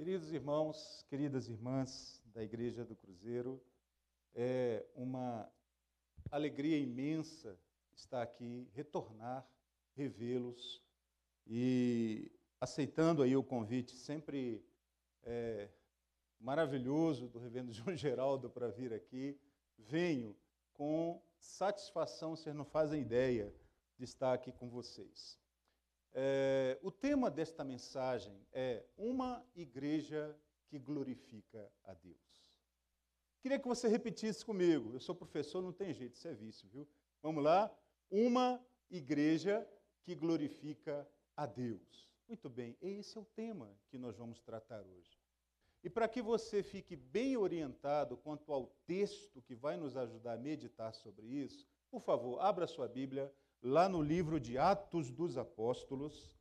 Queridos irmãos, queridas irmãs da Igreja do Cruzeiro, é uma alegria imensa estar aqui, retornar, revê-los e aceitando aí o convite sempre maravilhoso do reverendo João Geraldo para vir aqui. Venho com satisfação, vocês não fazem ideia de estar aqui com vocês. O tema desta mensagem é uma igreja que glorifica a Deus. Queria que você repetisse comigo. Eu sou professor, não tem jeito, isso é vício, viu? Vamos lá? Uma igreja que glorifica a Deus. Muito bem, esse é o tema que nós vamos tratar hoje. E para que você fique bem orientado quanto ao texto que vai nos ajudar a meditar sobre isso, por favor, abra sua Bíblia lá no livro de Atos dos Apóstolos,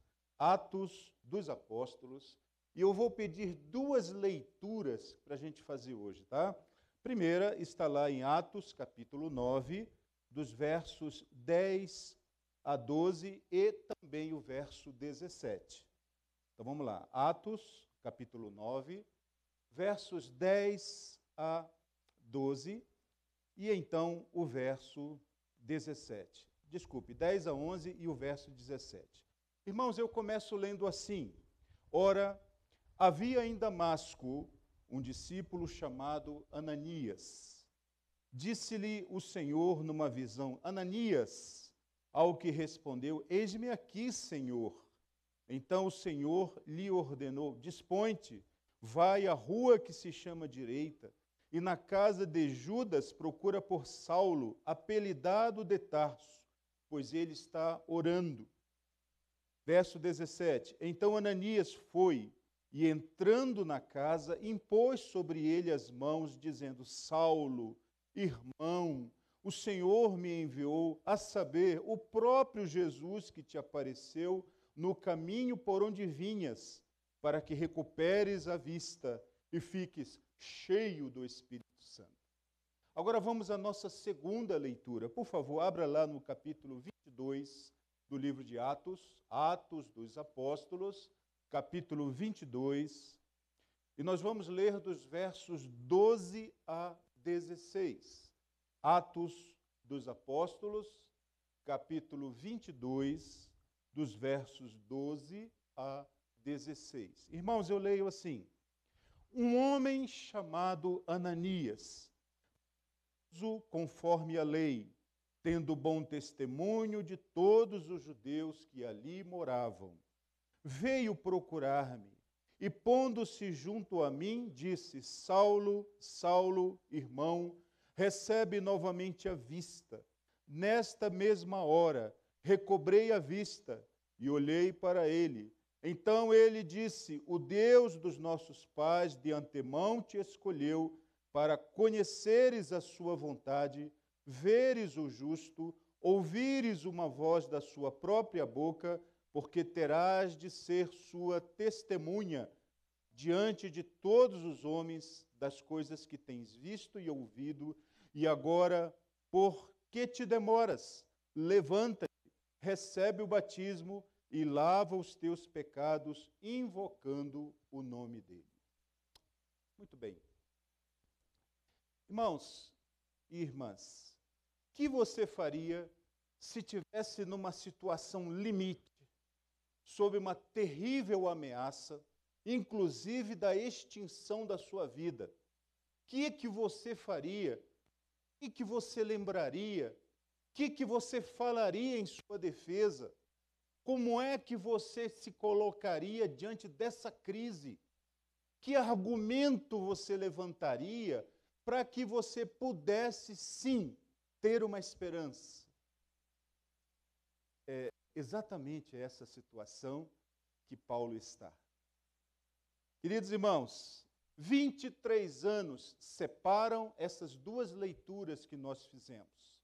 e eu vou pedir duas leituras para a gente fazer hoje, tá? Primeira está lá em Atos, capítulo 9, dos versos 10 a 12 e também o verso 17. Então vamos lá, Atos, capítulo 9, versos 10 a 12 e então o verso 17. Desculpe, 10 a 11 e o verso 17. Irmãos, eu começo lendo assim. Ora, havia em Damasco um discípulo chamado Ananias. Disse-lhe o Senhor numa visão: Ananias, ao que respondeu: Eis-me aqui, Senhor. Então o Senhor lhe ordenou: Dispõe-te, vai à rua que se chama Direita, e na casa de Judas procura por Saulo, apelidado de Tarso, pois ele está orando. Verso 17. Então Ananias foi, e entrando na casa, impôs sobre ele as mãos, dizendo: Saulo, irmão, o Senhor me enviou, a saber, o próprio Jesus que te apareceu no caminho por onde vinhas, para que recuperes a vista e fiques cheio do Espírito Santo. Agora vamos à nossa segunda leitura. Por favor, abra lá no capítulo 22 do livro de Atos, Atos dos Apóstolos, capítulo 22, e nós vamos ler dos versos 12 a 16. Atos dos Apóstolos, capítulo 22, dos versos 12 a 16. Irmãos, eu leio assim: Um homem chamado Ananias, conforme a lei, tendo bom testemunho de todos os judeus que ali moravam, veio procurar-me e, pondo-se junto a mim, disse: Saulo, Saulo, irmão, recebe novamente a vista. Nesta mesma hora, recobrei a vista e olhei para ele. Então ele disse: O Deus dos nossos pais de antemão te escolheu para conheceres a sua vontade, veres o justo, ouvires uma voz da sua própria boca, porque terás de ser sua testemunha diante de todos os homens das coisas que tens visto e ouvido. E agora, por que te demoras? Levanta-te, recebe o batismo e lava os teus pecados, invocando o nome dele. Muito bem. Irmãos e irmãs, o que você faria se tivesse numa situação limite, sob uma terrível ameaça, inclusive da extinção da sua vida? O que você faria? O que você lembraria? O que você falaria em sua defesa? Como é que você se colocaria diante dessa crise? Que argumento você levantaria para que você pudesse, sim, ter uma esperança? É exatamente essa situação que Paulo está. Queridos irmãos, 23 anos separam essas duas leituras que nós fizemos.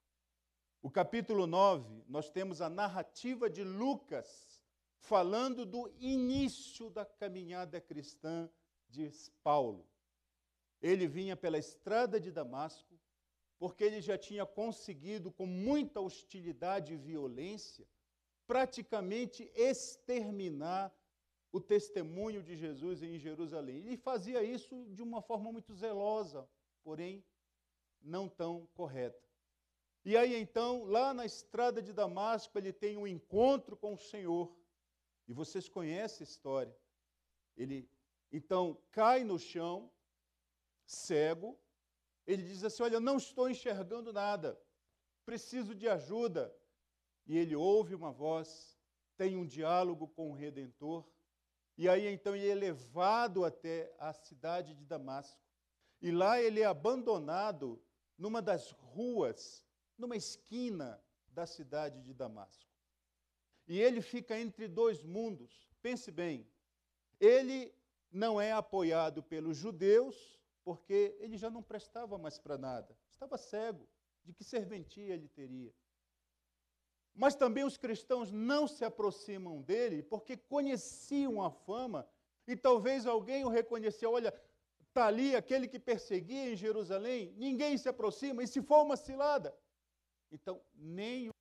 O capítulo 9, nós temos a narrativa de Lucas, falando do início da caminhada cristã de Paulo. Ele vinha pela estrada de Damasco, porque ele já tinha conseguido, com muita hostilidade e violência, praticamente exterminar o testemunho de Jesus em Jerusalém. Ele fazia isso de uma forma muito zelosa, porém não tão correta. E aí então, lá na estrada de Damasco, ele tem um encontro com o Senhor. E vocês conhecem a história. Ele então cai no chão, cego. Ele diz assim: olha, eu não estou enxergando nada, preciso de ajuda. E ele ouve uma voz, tem um diálogo com o Redentor. E aí então ele é levado até a cidade de Damasco. E lá ele é abandonado numa das ruas, numa esquina da cidade de Damasco. E ele fica entre dois mundos. Pense bem, ele não é apoiado pelos judeus, porque ele já não prestava mais para nada. Estava cego. De que serventia ele teria? Mas também os cristãos não se aproximam dele, porque conheciam a fama, e talvez alguém o reconheceu. Olha, está ali aquele que perseguia em Jerusalém, ninguém se aproxima, e se for uma cilada? Então, nem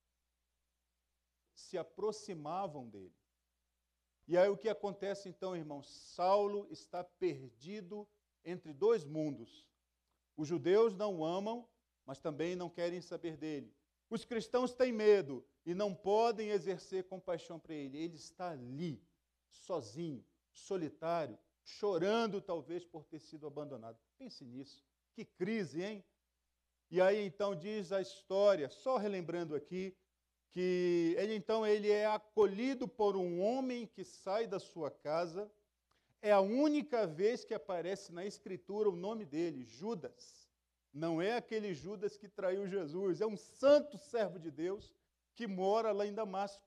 se aproximavam dele. E aí o que acontece então, irmãos? Saulo está perdido entre dois mundos. Os judeus não o amam, mas também não querem saber dele. Os cristãos têm medo e não podem exercer compaixão para ele. Ele está ali, sozinho, solitário, chorando talvez por ter sido abandonado. Pense nisso. Que crise, hein? E aí então diz a história, só relembrando aqui, que ele é acolhido por um homem que sai da sua casa. É a única vez que aparece na Escritura o nome dele, Judas. Não é aquele Judas que traiu Jesus, é um santo servo de Deus que mora lá em Damasco.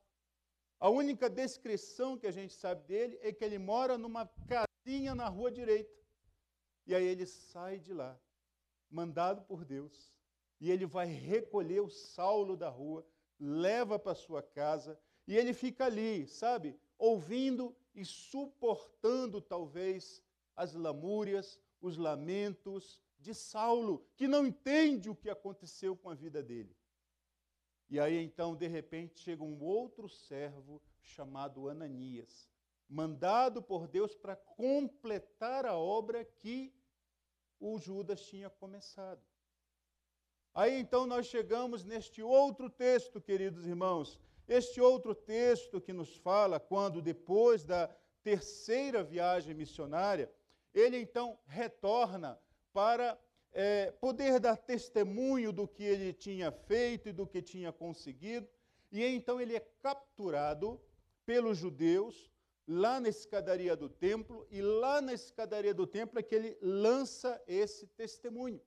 A única descrição que a gente sabe dele é que ele mora numa casinha na rua direita. E aí ele sai de lá, mandado por Deus, e ele vai recolher o Saulo da rua, leva para sua casa, e ele fica ali, sabe, ouvindo e suportando talvez as lamúrias, os lamentos de Saulo, que não entende o que aconteceu com a vida dele. E aí então, de repente, chega um outro servo chamado Ananias, mandado por Deus para completar a obra que o Judas tinha começado. Aí então nós chegamos neste outro texto, queridos irmãos, este outro texto que nos fala quando, depois da terceira viagem missionária, ele então retorna para poder dar testemunho do que ele tinha feito e do que tinha conseguido. E então ele é capturado pelos judeus lá na escadaria do templo, e lá na escadaria do templo é que ele lança esse testemunho.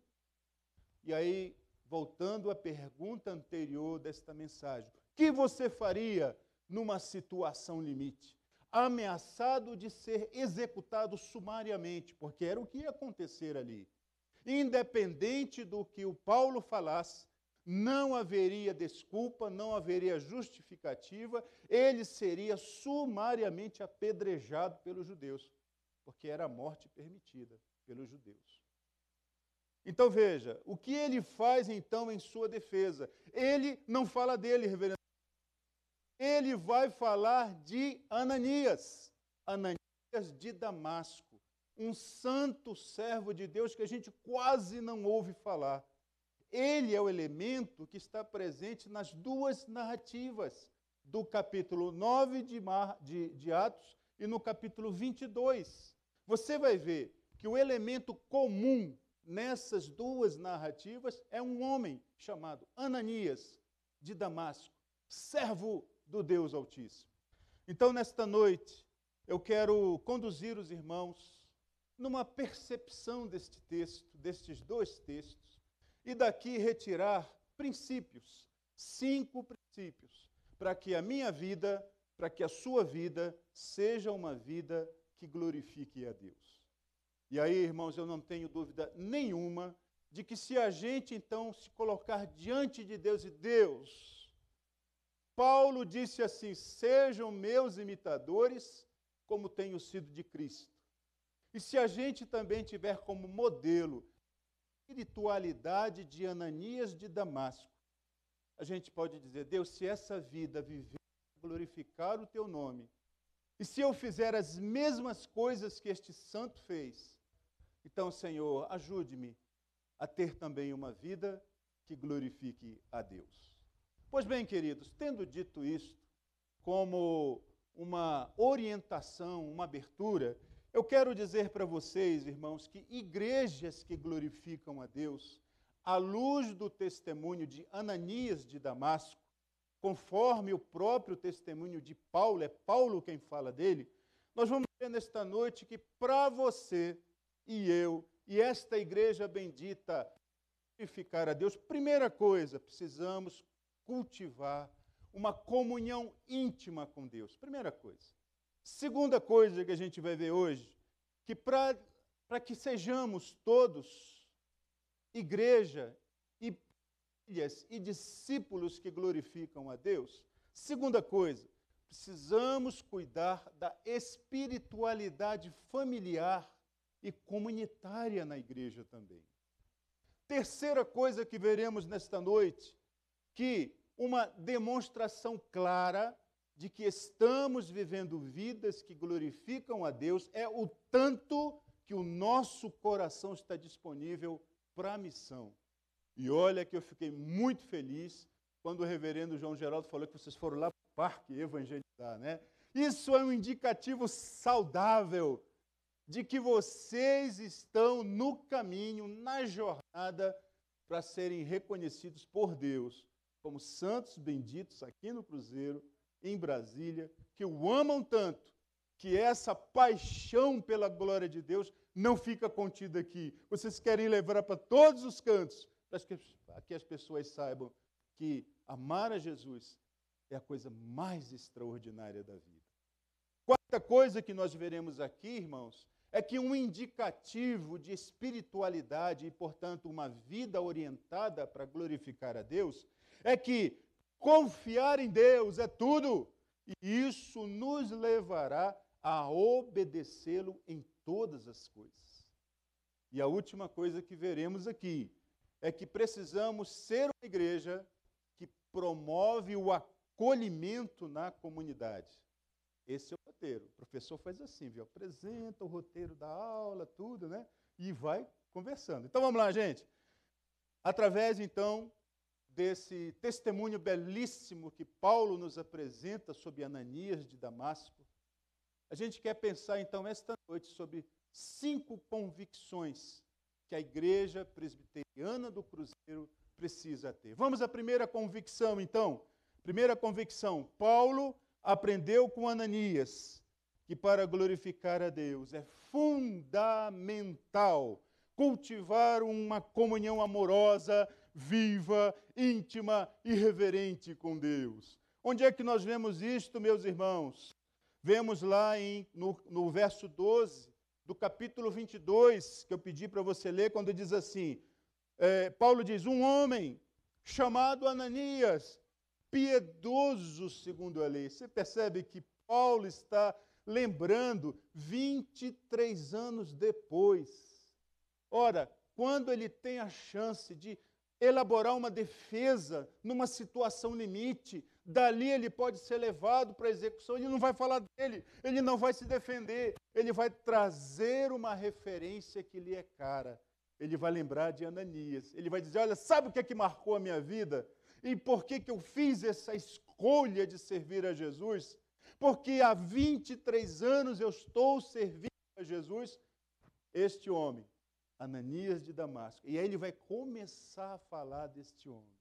E aí, voltando à pergunta anterior desta mensagem, o que você faria numa situação limite? Ameaçado de ser executado sumariamente, porque era o que ia acontecer ali. Independente do que o Paulo falasse, não haveria desculpa, não haveria justificativa, ele seria sumariamente apedrejado pelos judeus, porque era a morte permitida pelos judeus. Então veja, o que ele faz então em sua defesa? Ele não fala dele, reverendo. Ele vai falar de Ananias, Ananias de Damasco, um santo servo de Deus que a gente quase não ouve falar. Ele é o elemento que está presente nas duas narrativas, do capítulo 9 de Atos e no capítulo 22. Você vai ver que o elemento comum nessas duas narrativas é um homem chamado Ananias de Damasco, servo do Deus Altíssimo. Então, nesta noite, eu quero conduzir os irmãos numa percepção deste texto, destes dois textos, e daqui retirar princípios, 5 princípios, para que a minha vida, para que a sua vida seja uma vida que glorifique a Deus. E aí, irmãos, eu não tenho dúvida nenhuma de que se a gente então se colocar diante de Deus, e Deus, Paulo disse assim: sejam meus imitadores, como tenho sido de Cristo. E se a gente também tiver como modelo a espiritualidade de Ananias de Damasco, a gente pode dizer: Deus, se essa vida viver, glorificar o teu nome, E se eu fizer as mesmas coisas que este santo fez, então, Senhor, ajude-me a ter também uma vida que glorifique a Deus. Pois bem, queridos, tendo dito isto, como uma orientação, uma abertura, eu quero dizer para vocês, irmãos, que igrejas que glorificam a Deus, à luz do testemunho de Ananias de Damasco, conforme o próprio testemunho de Paulo, é Paulo quem fala dele, nós vamos ver nesta noite que para você e eu, e esta igreja bendita, glorificar a Deus, primeira coisa, precisamos cultivar uma comunhão íntima com Deus. Primeira coisa. Segunda coisa que a gente vai ver hoje, que para que sejamos todos igreja e filhas e discípulos que glorificam a Deus, segunda coisa, precisamos cuidar da espiritualidade familiar e comunitária na igreja também. Terceira coisa que veremos nesta noite, que uma demonstração clara de que estamos vivendo vidas que glorificam a Deus é o tanto que o nosso coração está disponível para a missão. E olha que eu fiquei muito feliz quando o reverendo João Geraldo falou que vocês foram lá para o parque evangelizar, né? Isso é um indicativo saudável de que vocês estão no caminho, na jornada, para serem reconhecidos por Deus como santos benditos aqui no Cruzeiro, em Brasília, que o amam tanto, que essa paixão pela glória de Deus não fica contida aqui. Vocês querem levar para todos os cantos, para que as pessoas saibam que amar a Jesus é a coisa mais extraordinária da vida. Quarta coisa que nós veremos aqui, irmãos, é que um indicativo de espiritualidade e, portanto, uma vida orientada para glorificar a Deus, é que confiar em Deus é tudo, e isso nos levará a obedecê-lo em todas as coisas. E a última coisa que veremos aqui é que precisamos ser uma igreja que promove o acolhimento na comunidade. Esse é o roteiro. O professor faz assim, viu? Apresenta o roteiro da aula, tudo, né? E vai conversando. Então vamos lá, gente. Através, então, desse testemunho belíssimo que Paulo nos apresenta sobre Ananias de Damasco, a gente quer pensar, então, esta noite sobre 5 convicções que a Igreja Presbiteriana do Cruzeiro precisa ter. Vamos à primeira convicção, então. Primeira convicção, Paulo aprendeu com Ananias que para glorificar a Deus é fundamental cultivar uma comunhão amorosa, viva, íntima e reverente com Deus. Onde é que nós vemos isto, meus irmãos? Vemos lá no verso 12 do capítulo 22, que eu pedi para você ler, quando diz assim, Paulo diz, um homem chamado Ananias, piedoso segundo a lei. Você percebe que Paulo está lembrando 23 anos depois. Ora, quando ele tem a chance de elaborar uma defesa numa situação limite, dali ele pode ser levado para a execução, ele não vai falar dele, ele não vai se defender, ele vai trazer uma referência que lhe é cara. Ele vai lembrar de Ananias, ele vai dizer, olha, sabe o que é que marcou a minha vida? E por que eu fiz essa escolha de servir a Jesus? Porque há 23 anos eu estou servindo a Jesus, este homem, Ananias de Damasco. E aí ele vai começar a falar deste homem.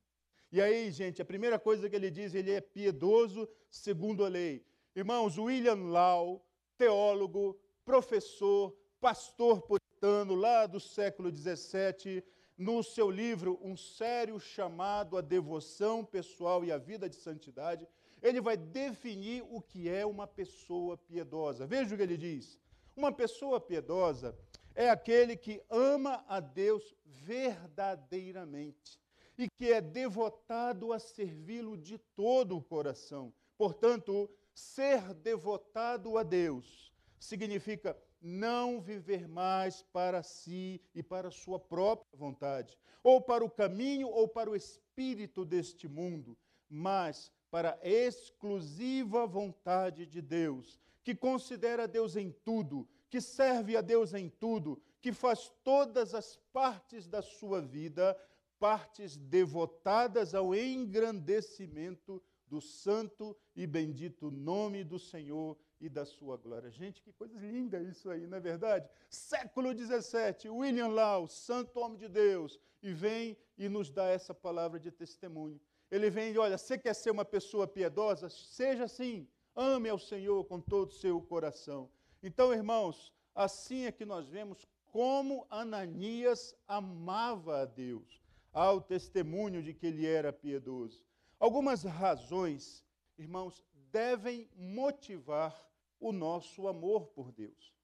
E aí, gente, a primeira coisa que ele diz, ele é piedoso segundo a lei. Irmãos, William Law, teólogo, professor, pastor puritano lá do século XVII, no seu livro Um Sério Chamado à Devoção Pessoal e à Vida de Santidade, ele vai definir o que é uma pessoa piedosa. Veja o que ele diz. Uma pessoa piedosa é aquele que ama a Deus verdadeiramente e que é devotado a servi-lo de todo o coração. Portanto, ser devotado a Deus significa não viver mais para si e para a sua própria vontade, ou para o caminho ou para o espírito deste mundo, mas para a exclusiva vontade de Deus, que considera Deus em tudo, que serve a Deus em tudo, que faz todas as partes da sua vida, partes devotadas ao engrandecimento do santo e bendito nome do Senhor e da sua glória. Gente, que coisa linda isso aí, não é verdade? Século XVII, William Law, santo homem de Deus, e vem e nos dá essa palavra de testemunho. Ele vem e olha, você quer ser uma pessoa piedosa? Seja assim, ame ao Senhor com todo o seu coração. Então, irmãos, assim é que nós vemos como Ananias amava a Deus, ao testemunho de que ele era piedoso. Algumas razões, irmãos, devem motivar o nosso amor por Deus.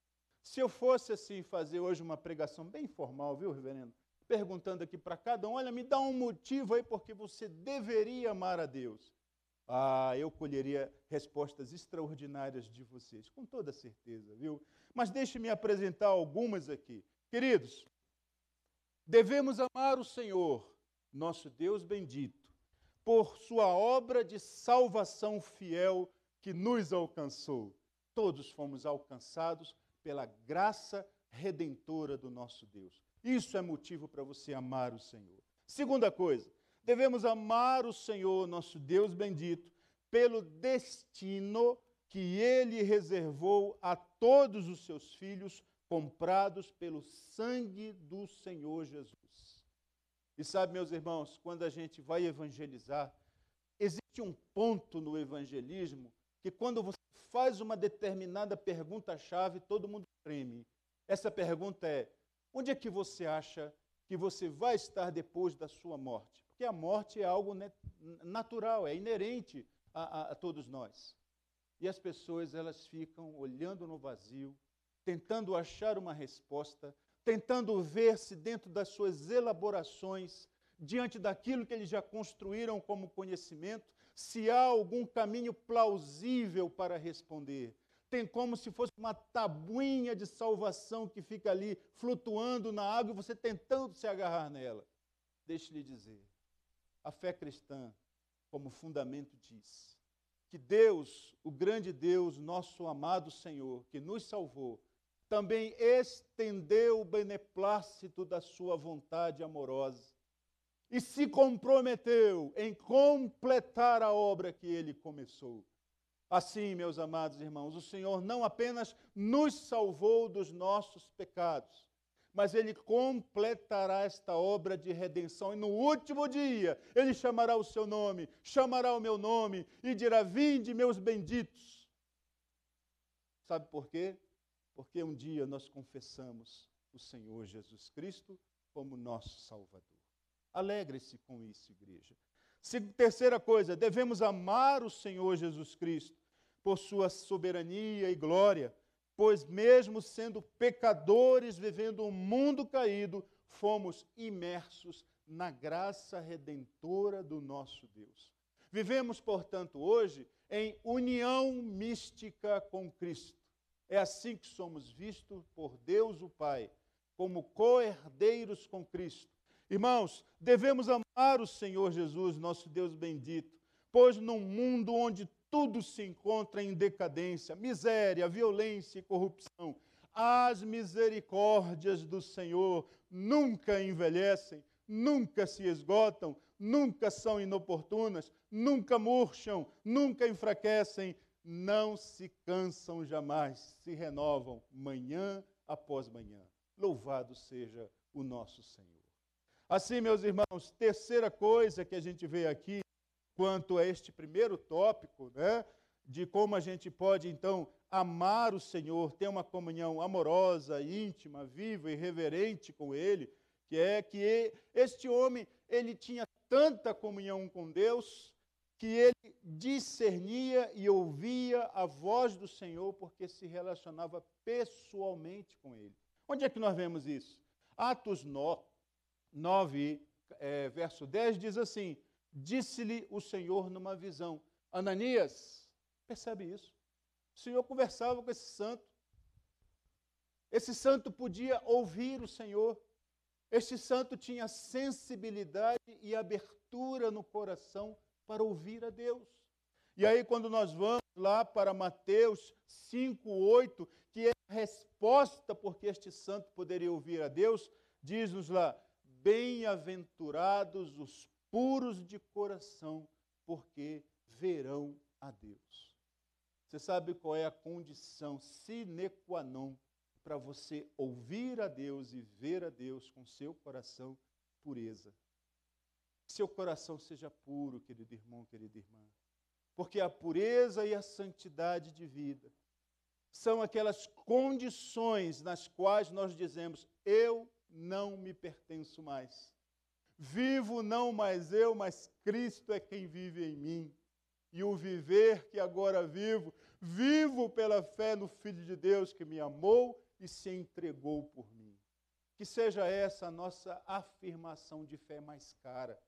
Se eu fosse assim fazer hoje uma pregação bem formal, viu, reverendo? Perguntando aqui para cada um, olha, me dá um motivo aí porque você deveria amar a Deus. Eu colheria respostas extraordinárias de vocês, com toda certeza, viu? Mas deixe-me apresentar algumas aqui. Queridos, devemos amar o Senhor, nosso Deus bendito, por sua obra de salvação fiel que nos alcançou. Todos fomos alcançados pela graça redentora do nosso Deus. Isso é motivo para você amar o Senhor. Segunda coisa, devemos amar o Senhor, nosso Deus bendito, pelo destino que Ele reservou a todos os seus filhos, comprados pelo sangue do Senhor Jesus. E sabe, meus irmãos, quando a gente vai evangelizar, existe um ponto no evangelismo que quando você faz uma determinada pergunta-chave, todo mundo treme. Essa pergunta é: onde é que você acha que você vai estar depois da sua morte? Porque a morte é algo natural, é inerente a todos nós. E as pessoas, elas ficam olhando no vazio, tentando achar uma resposta, tentando ver-se dentro das suas elaborações, diante daquilo que eles já construíram como conhecimento, se há algum caminho plausível para responder. Tem como se fosse uma tabuinha de salvação que fica ali flutuando na água e você tentando se agarrar nela. Deixe-lhe dizer, a fé cristã, como fundamento, diz que Deus, o grande Deus, nosso amado Senhor, que nos salvou, também estendeu o beneplácito da sua vontade amorosa e se comprometeu em completar a obra que Ele começou. Assim, meus amados irmãos, o Senhor não apenas nos salvou dos nossos pecados, mas Ele completará esta obra de redenção. E no último dia, Ele chamará o seu nome, chamará o meu nome e dirá: vinde, meus benditos. Sabe por quê? Porque um dia nós confessamos o Senhor Jesus Cristo como nosso Salvador. Alegre-se com isso, igreja. Terceira coisa, devemos amar o Senhor Jesus Cristo por sua soberania e glória, pois mesmo sendo pecadores, vivendo um mundo caído, fomos imersos na graça redentora do nosso Deus. Vivemos, portanto, hoje em união mística com Cristo. É assim que somos vistos por Deus o Pai, como co-herdeiros com Cristo. Irmãos, devemos amar o Senhor Jesus, nosso Deus bendito, pois num mundo onde tudo se encontra em decadência, miséria, violência e corrupção, as misericórdias do Senhor nunca envelhecem, nunca se esgotam, nunca são inoportunas, nunca murcham, nunca enfraquecem, não se cansam jamais, se renovam manhã após manhã. Louvado seja o nosso Senhor. Assim, meus irmãos, terceira coisa que a gente vê aqui, quanto a este primeiro tópico, né, de como a gente pode, então, amar o Senhor, ter uma comunhão amorosa, íntima, viva e reverente com Ele, que é que este homem, ele tinha tanta comunhão com Deus, que ele discernia e ouvia a voz do Senhor, porque se relacionava pessoalmente com Ele. Onde é que nós vemos isso? Atos 9, verso 10, diz assim: disse-lhe o Senhor numa visão. Ananias, percebe isso? O Senhor conversava com esse santo. Esse santo podia ouvir o Senhor. Este santo tinha sensibilidade e abertura no coração para ouvir a Deus. E aí, quando nós vamos lá para Mateus 5:8, que é a resposta porque este santo poderia ouvir a Deus, diz-nos lá: bem-aventurados os puros de coração, porque verão a Deus. Você sabe qual é a condição sine qua non para você ouvir a Deus e ver a Deus com seu coração? Pureza. Que seu coração seja puro, querido irmão, querida irmã. Porque a pureza e a santidade de vida são aquelas condições nas quais nós dizemos: eu não me pertenço mais. Vivo não mais eu, mas Cristo é quem vive em mim. E o viver que agora vivo, vivo pela fé no Filho de Deus que me amou e se entregou por mim. Que seja essa a nossa afirmação de fé mais cara.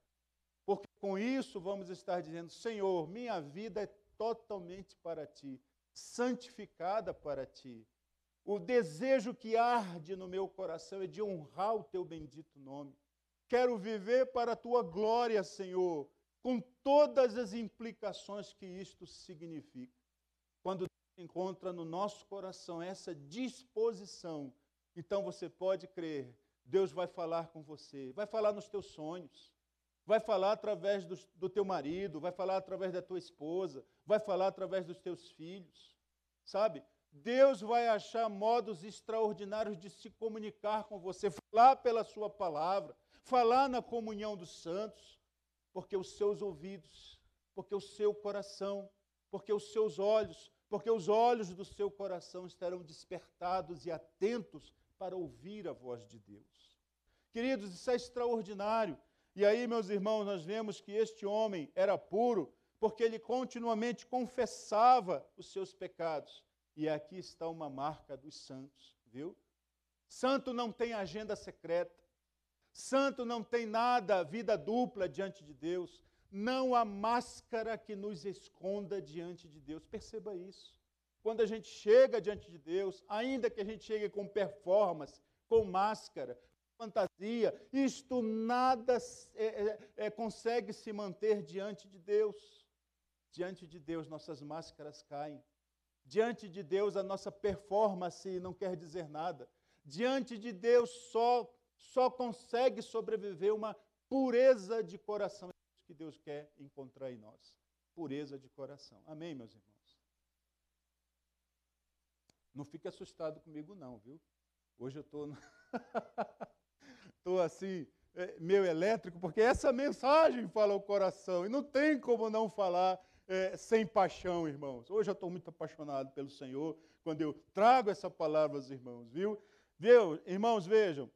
Porque com isso vamos estar dizendo: Senhor, minha vida é totalmente para Ti, santificada para Ti. O desejo que arde no meu coração é de honrar o Teu bendito nome. Quero viver para a Tua glória, Senhor, com todas as implicações que isto significa. Quando encontra no nosso coração essa disposição, então você pode crer, Deus vai falar com você, vai falar nos teus sonhos, vai falar através do teu marido, vai falar através da tua esposa, vai falar através dos teus filhos, sabe? Deus vai achar modos extraordinários de se comunicar com você, falar pela sua palavra, falar na comunhão dos santos, porque os seus ouvidos, porque o seu coração, porque os seus olhos, porque os olhos do seu coração estarão despertados e atentos para ouvir a voz de Deus. Queridos, isso é extraordinário. E aí, meus irmãos, nós vemos que este homem era puro porque ele continuamente confessava os seus pecados. E aqui está uma marca dos santos, viu? Santo não tem agenda secreta. Santo não tem nada, vida dupla diante de Deus. Não há máscara que nos esconda diante de Deus. Perceba isso. Quando a gente chega diante de Deus, ainda que a gente chegue com performance, com máscara, fantasia, isto nada consegue se manter diante de Deus. Diante de Deus, nossas máscaras caem. Diante de Deus, a nossa performance não quer dizer nada. Diante de Deus, só consegue sobreviver uma pureza de coração que Deus quer encontrar em nós. Pureza de coração. Amém, meus irmãos? Não fique assustado comigo não, viu? Hoje eu estou assim, meio elétrico, porque essa mensagem fala o coração, e não tem como não falar sem paixão, irmãos. Hoje eu estou muito apaixonado pelo Senhor, quando eu trago essa palavra aos irmãos, viu? Irmãos, vejam,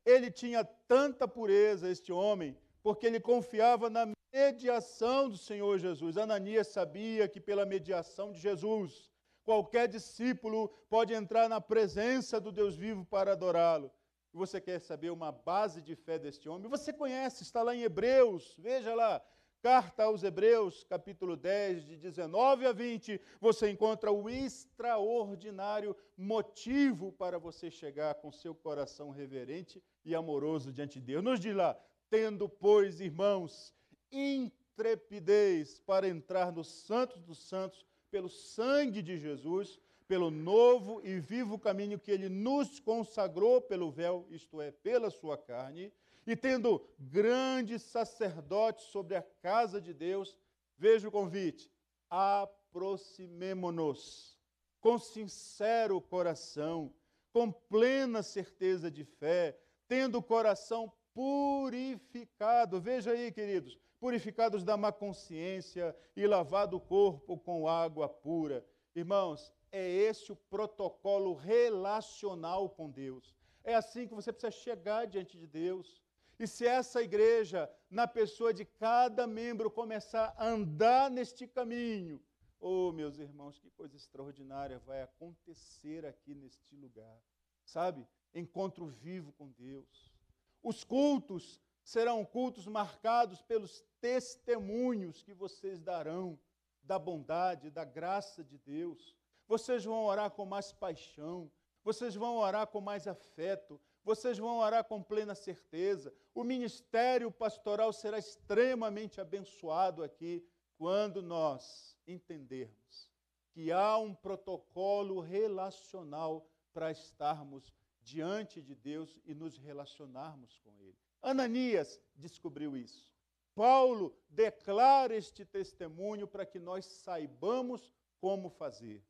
ele tinha tanta pureza, este homem, porque ele confiava na mediação do Senhor Jesus. Ananias sabia que pela mediação de Jesus, qualquer discípulo pode entrar na presença do Deus vivo para adorá-lo. E você quer saber uma base de fé deste homem? Você conhece, está lá em Hebreus, veja lá, carta aos Hebreus, capítulo 10, de 19 a 20, você encontra o extraordinário motivo para você chegar com seu coração reverente e amoroso diante de Deus. Nos diz lá: tendo, pois, irmãos, intrepidez para entrar no Santo dos Santos, pelo sangue de Jesus, pelo novo e vivo caminho que ele nos consagrou pelo véu, isto é, pela sua carne, e tendo grande sacerdote sobre a casa de Deus, veja o convite: aproximemo-nos com sincero coração, com plena certeza de fé, tendo o coração purificado. Veja aí, queridos, purificados da má consciência e lavado o corpo com água pura. Irmãos, é esse o protocolo relacional com Deus. É assim que você precisa chegar diante de Deus. E se essa igreja, na pessoa de cada membro, começar a andar neste caminho, oh, meus irmãos, que coisa extraordinária vai acontecer aqui neste lugar. Sabe? Encontro vivo com Deus. Os cultos serão cultos marcados pelos testemunhos que vocês darão da bondade, da graça de Deus. Vocês vão orar com mais paixão, vocês vão orar com mais afeto, vocês vão orar com plena certeza. O ministério pastoral será extremamente abençoado aqui quando nós entendermos que há um protocolo relacional para estarmos diante de Deus e nos relacionarmos com Ele. Ananias descobriu isso. Paulo declara este testemunho para que nós saibamos como fazer.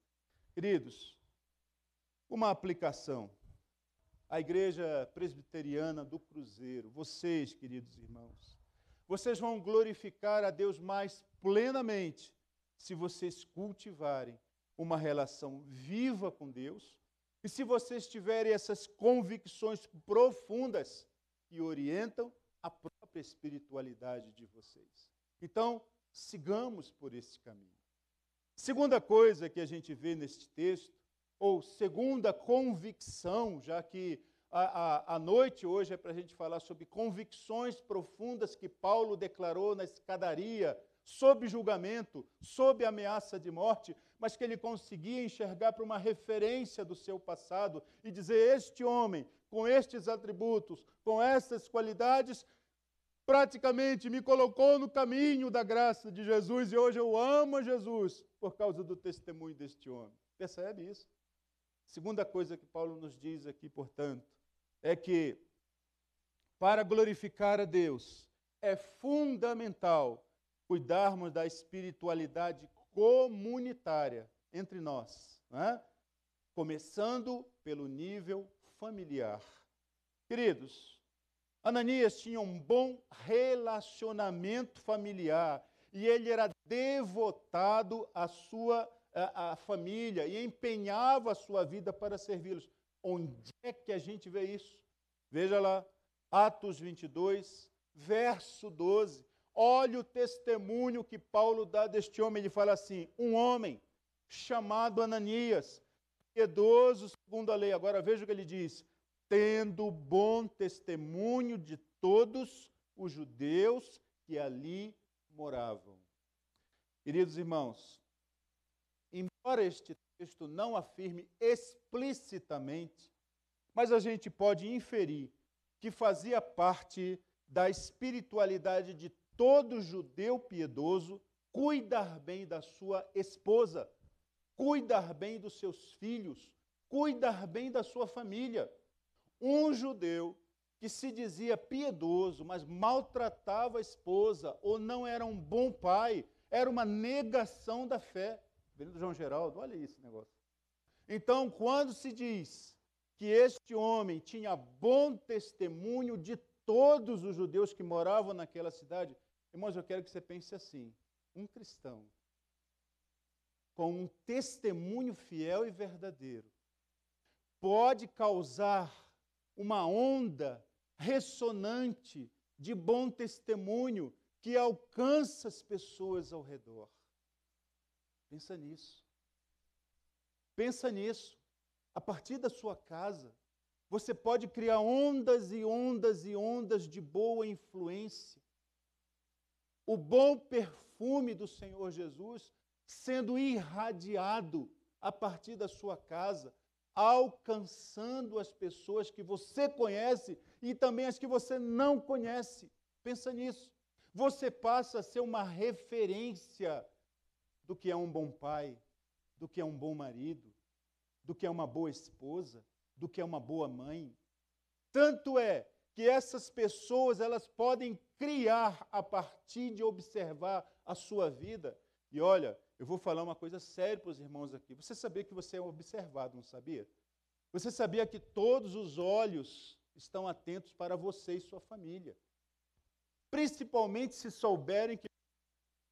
Queridos, uma aplicação. A Igreja Presbiteriana do Cruzeiro, vocês, queridos irmãos, vocês vão glorificar a Deus mais plenamente se vocês cultivarem uma relação viva com Deus e se vocês tiverem essas convicções profundas que orientam a própria espiritualidade de vocês. Então, sigamos por esse caminho. Segunda coisa que a gente vê neste texto, ou segunda convicção, já que a noite hoje é para a gente falar sobre convicções profundas que Paulo declarou na escadaria, sob julgamento, sob ameaça de morte, mas que ele conseguia enxergar para uma referência do seu passado e dizer: este homem, com estes atributos, com essas qualidades, praticamente me colocou no caminho da graça de Jesus e hoje eu amo a Jesus por causa do testemunho deste homem. Percebe isso? Segunda coisa que Paulo nos diz aqui, portanto, é que para glorificar a Deus é fundamental cuidarmos da espiritualidade comunitária entre nós, não é? Começando pelo nível familiar. Queridos, Ananias tinha um bom relacionamento familiar e ele era devotado à sua a família e empenhava a sua vida para servi-los. Onde é que a gente vê isso? Veja lá, Atos 22, verso 12. Olha o testemunho que Paulo dá deste homem. Ele fala assim: um homem chamado Ananias, piedoso segundo a lei. Agora veja o que ele diz: tendo bom testemunho de todos os judeus que ali moravam. Queridos irmãos, embora este texto não afirme explicitamente, mas a gente pode inferir que fazia parte da espiritualidade de todo judeu piedoso cuidar bem da sua esposa, cuidar bem dos seus filhos, cuidar bem da sua família. Um judeu que se dizia piedoso, mas maltratava a esposa ou não era um bom pai, era uma negação da fé. Vendo João Geraldo, olha esse negócio. Então, quando se diz que este homem tinha bom testemunho de todos os judeus que moravam naquela cidade, irmãos, eu quero que você pense assim: um cristão com um testemunho fiel e verdadeiro pode causar uma onda ressonante de bom testemunho que alcança as pessoas ao redor. Pensa nisso. Pensa nisso. A partir da sua casa, você pode criar ondas e ondas e ondas de boa influência. O bom perfume do Senhor Jesus sendo irradiado a partir da sua casa, alcançando as pessoas que você conhece e também as que você não conhece. Pensa nisso. Você passa a ser uma referência do que é um bom pai, do que é um bom marido, do que é uma boa esposa, do que é uma boa mãe. Tanto é que essas pessoas, elas podem criar a partir de observar a sua vida. E olha, eu vou falar uma coisa séria para os irmãos aqui. Você sabia que você é observado, não sabia? Você sabia que todos os olhos estão atentos para você e sua família? Principalmente se souberem que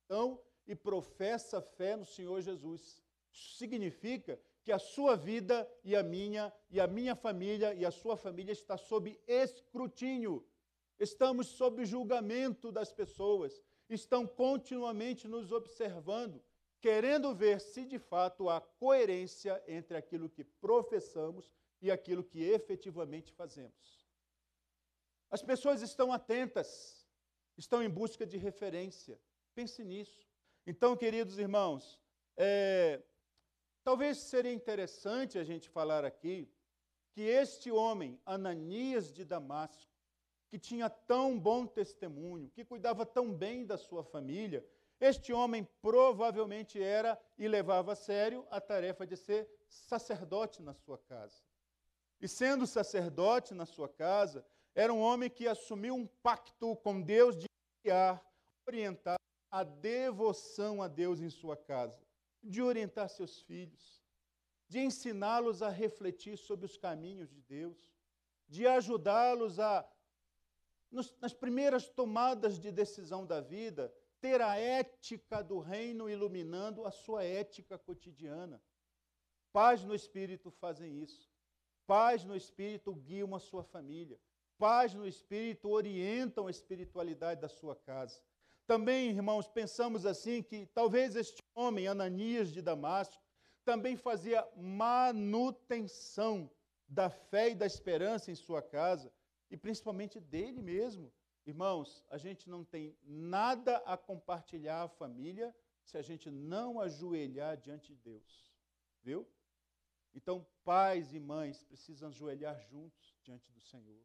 estão e professa fé no Senhor Jesus. Isso significa que a sua vida e a minha família e a sua família está sob escrutínio. Estamos sob julgamento das pessoas. Estão continuamente nos observando, querendo ver se de fato há coerência entre aquilo que professamos e aquilo que efetivamente fazemos. As pessoas estão atentas, estão em busca de referência. Pense nisso. Então, queridos irmãos, talvez seria interessante a gente falar aqui que este homem, Ananias de Damasco, que tinha tão bom testemunho, que cuidava tão bem da sua família, Este homem provavelmente era e levava a sério a tarefa de ser sacerdote na sua casa. E sendo sacerdote na sua casa, era um homem que assumiu um pacto com Deus de criar, orientar a devoção a Deus em sua casa, de orientar seus filhos, de ensiná-los a refletir sobre os caminhos de Deus, de ajudá-los a, nas primeiras tomadas de decisão da vida, ter a ética do reino iluminando a sua ética cotidiana. Pais no Espírito fazem isso. Pais no Espírito guiam a sua família. Pais no Espírito orientam a espiritualidade da sua casa. Também, irmãos, pensamos assim que talvez este homem, Ananias de Damasco, também fazia manutenção da fé e da esperança em sua casa, e principalmente dele mesmo. Irmãos, a gente não tem nada a compartilhar à família se a gente não ajoelhar diante de Deus. Viu? Então, pais e mães precisam ajoelhar juntos diante do Senhor.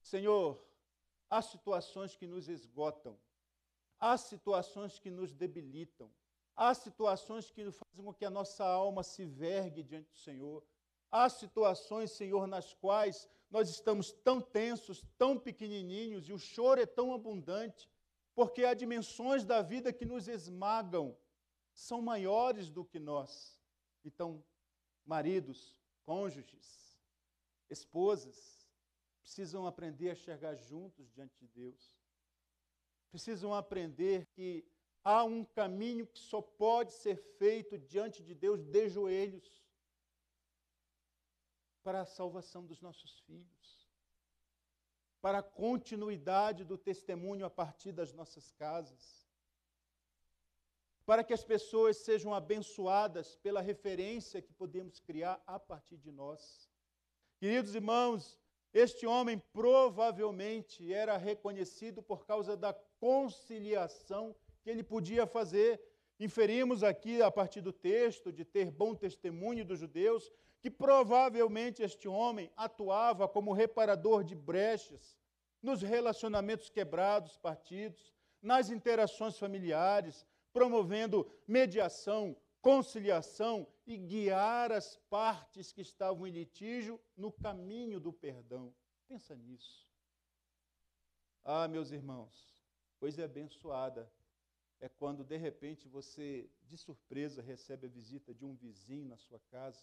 Senhor, há situações que nos esgotam, há situações que nos debilitam, há situações que fazem com que a nossa alma se vergue diante do Senhor. Há situações, Senhor, nas quais nós estamos tão tensos, tão pequenininhos, e o choro é tão abundante, porque há dimensões da vida que nos esmagam, são maiores do que nós. Então, maridos, cônjuges, esposas, precisam aprender a enxergar juntos diante de Deus. Precisam aprender que há um caminho que só pode ser feito diante de Deus de joelhos, para a salvação dos nossos filhos, para a continuidade do testemunho a partir das nossas casas, para que as pessoas sejam abençoadas pela referência que podemos criar a partir de nós. Queridos irmãos, este homem provavelmente era reconhecido por causa da conciliação que ele podia fazer. Inferimos aqui, a partir do texto, de ter bom testemunho dos judeus, que provavelmente este homem atuava como reparador de brechas nos relacionamentos quebrados, partidos, nas interações familiares, promovendo mediação, conciliação e guiar as partes que estavam em litígio no caminho do perdão. Pensa nisso. Ah, meus irmãos, coisa abençoada é quando, de repente, você, de surpresa, recebe a visita de um vizinho na sua casa.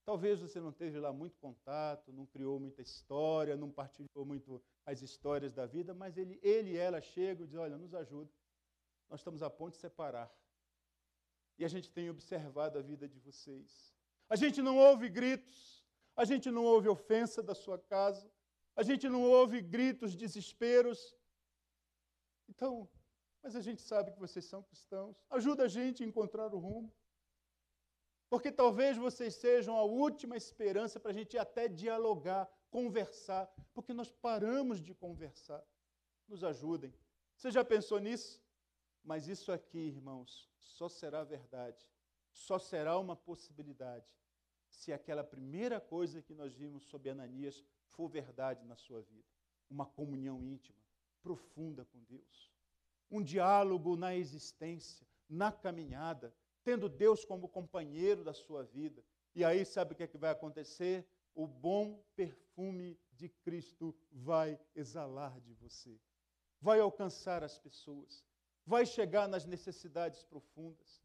Talvez você não teve lá muito contato, não criou muita história, não partilhou muito as histórias da vida, mas ele e ela chegam e dizem, olha, nos ajuda, nós estamos a ponto de separar. E a gente tem observado a vida de vocês. A gente não ouve gritos, a gente não ouve ofensa da sua casa, a gente não ouve gritos, desesperos. Então, mas a gente sabe que vocês são cristãos. Ajuda a gente a encontrar o rumo. Porque talvez vocês sejam a última esperança para a gente até dialogar, conversar, porque nós paramos de conversar. Nos ajudem. Você já pensou nisso? Mas isso aqui, irmãos, só será verdade, só será uma possibilidade, se aquela primeira coisa que nós vimos sobre Ananias for verdade na sua vida. Uma comunhão íntima, profunda com Deus. Um diálogo na existência, na caminhada, tendo Deus como companheiro da sua vida. E aí, sabe o que é que vai acontecer? O bom perfume de Cristo vai exalar de você. Vai alcançar as pessoas. Vai chegar nas necessidades profundas.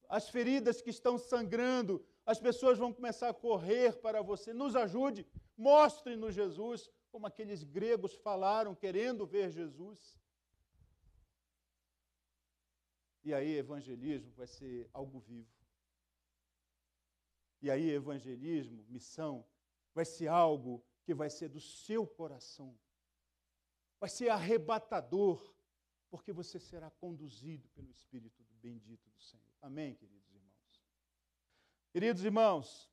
As feridas que estão sangrando, as pessoas vão começar a correr para você. Nos ajude, mostre-nos Jesus, como aqueles gregos falaram, querendo ver Jesus. E aí evangelismo vai ser algo vivo. E aí evangelismo, missão, vai ser algo que vai ser do seu coração. Vai ser arrebatador, porque você será conduzido pelo Espírito bendito do Senhor. Amém, queridos irmãos? Queridos irmãos,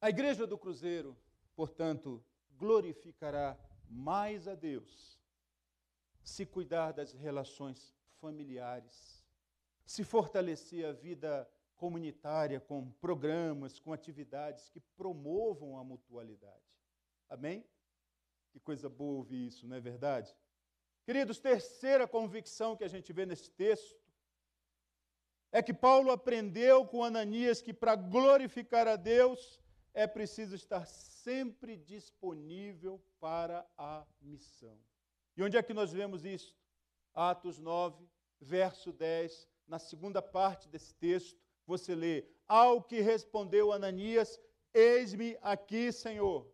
a Igreja do Cruzeiro, portanto, glorificará mais a Deus se cuidar das relações familiares, se fortalecer a vida comunitária com programas, com atividades que promovam a mutualidade. Amém? Que coisa boa ouvir isso, não é verdade? Queridos, terceira convicção que a gente vê nesse texto é que Paulo aprendeu com Ananias que para glorificar a Deus é preciso estar sempre disponível para a missão. E onde é que nós vemos isso? Atos 9, verso 10, na segunda parte desse texto, você lê: ao que respondeu Ananias, eis-me aqui, Senhor.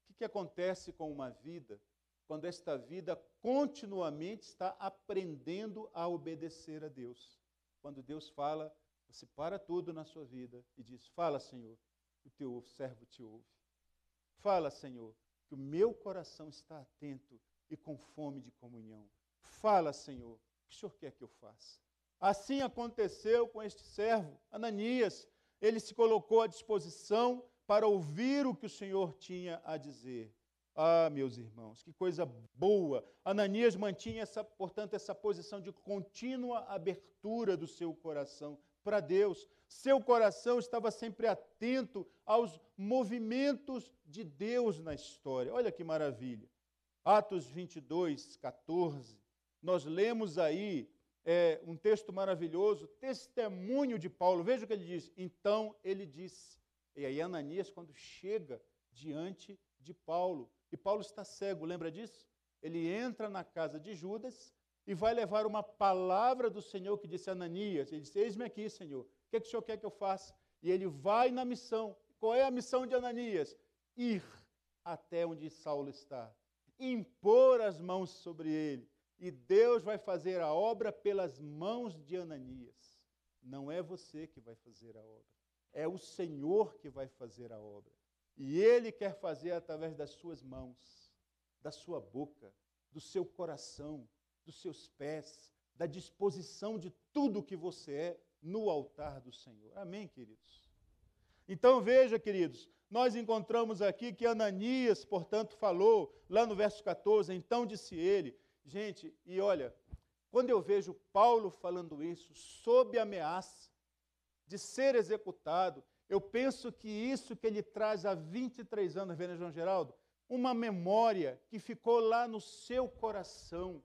O que acontece com uma vida quando esta vida continuamente está aprendendo a obedecer a Deus? Quando Deus fala, você para tudo na sua vida e diz: fala, Senhor, o teu servo te ouve. Fala, Senhor, que o meu coração está atento e com fome de comunhão. Fala, Senhor, o que o Senhor quer que eu faça? Assim aconteceu com este servo, Ananias. Ele se colocou à disposição para ouvir o que o Senhor tinha a dizer. Ah, meus irmãos, que coisa boa! Ananias mantinha, portanto, essa posição de contínua abertura do seu coração para Deus. Seu coração estava sempre atento aos movimentos de Deus na história. Olha que maravilha. Atos 22, 14, nós lemos aí um texto maravilhoso, testemunho de Paulo. Veja o que ele diz. Então ele disse. E aí Ananias, quando chega diante de Paulo, e Paulo está cego, lembra disso? Ele entra na casa de Judas e vai levar uma palavra do Senhor que disse a Ananias. Ele disse: eis-me aqui, Senhor, o que o Senhor quer que eu faça? E ele vai na missão. Qual é a missão de Ananias? Ir até onde Saulo está, impor as mãos sobre ele, e Deus vai fazer a obra pelas mãos de Ananias. Não é você que vai fazer a obra, é o Senhor que vai fazer a obra. E Ele quer fazer através das suas mãos, da sua boca, do seu coração, dos seus pés, da disposição de tudo que você é no altar do Senhor. Amém, queridos? Então veja, queridos, nós encontramos aqui que Ananias, portanto, falou, lá no verso 14, então disse ele. Gente, e olha, quando eu vejo Paulo falando isso, sob ameaça de ser executado, eu penso que isso que ele traz há 23 anos, vendo João Geraldo, uma memória que ficou lá no seu coração.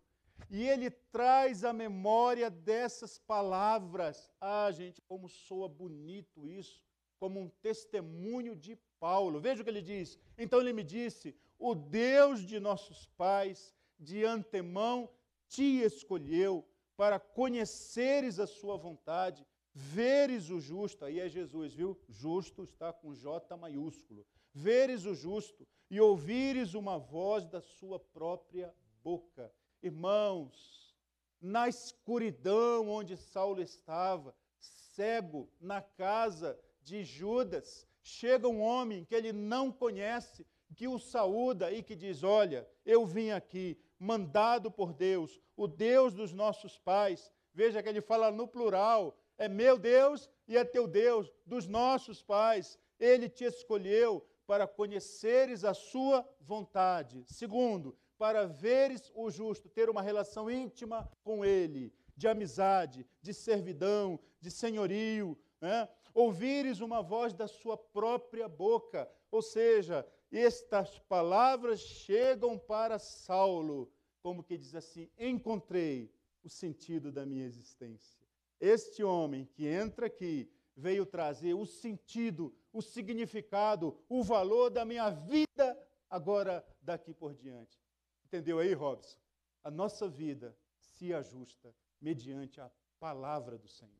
E ele traz a memória dessas palavras. Ah, gente, como soa bonito isso, como um testemunho de Paulo. Veja o que ele diz. Então ele me disse: o Deus de nossos pais, de antemão, te escolheu para conheceres a sua vontade, veres o justo, aí é Jesus, viu? Justo está com J maiúsculo. Veres o justo e ouvires uma voz da sua própria boca. Irmãos, na escuridão onde Saulo estava, cego, na casa de Judas, chega um homem que ele não conhece, que o saúda e que diz: olha, eu vim aqui, mandado por Deus, o Deus dos nossos pais. Veja que ele fala no plural, é meu Deus e é teu Deus, dos nossos pais. Ele te escolheu para conheceres a sua vontade. Segundo, para veres o justo, ter uma relação íntima com ele, de amizade, de servidão, de senhorio, né? Ouvires uma voz da sua própria boca, ou seja, estas palavras chegam para Saulo, como que diz assim: encontrei o sentido da minha existência. Este homem que entra aqui veio trazer o sentido, o significado, o valor da minha vida agora daqui por diante. Entendeu aí, Robson? A nossa vida se ajusta mediante a palavra do Senhor.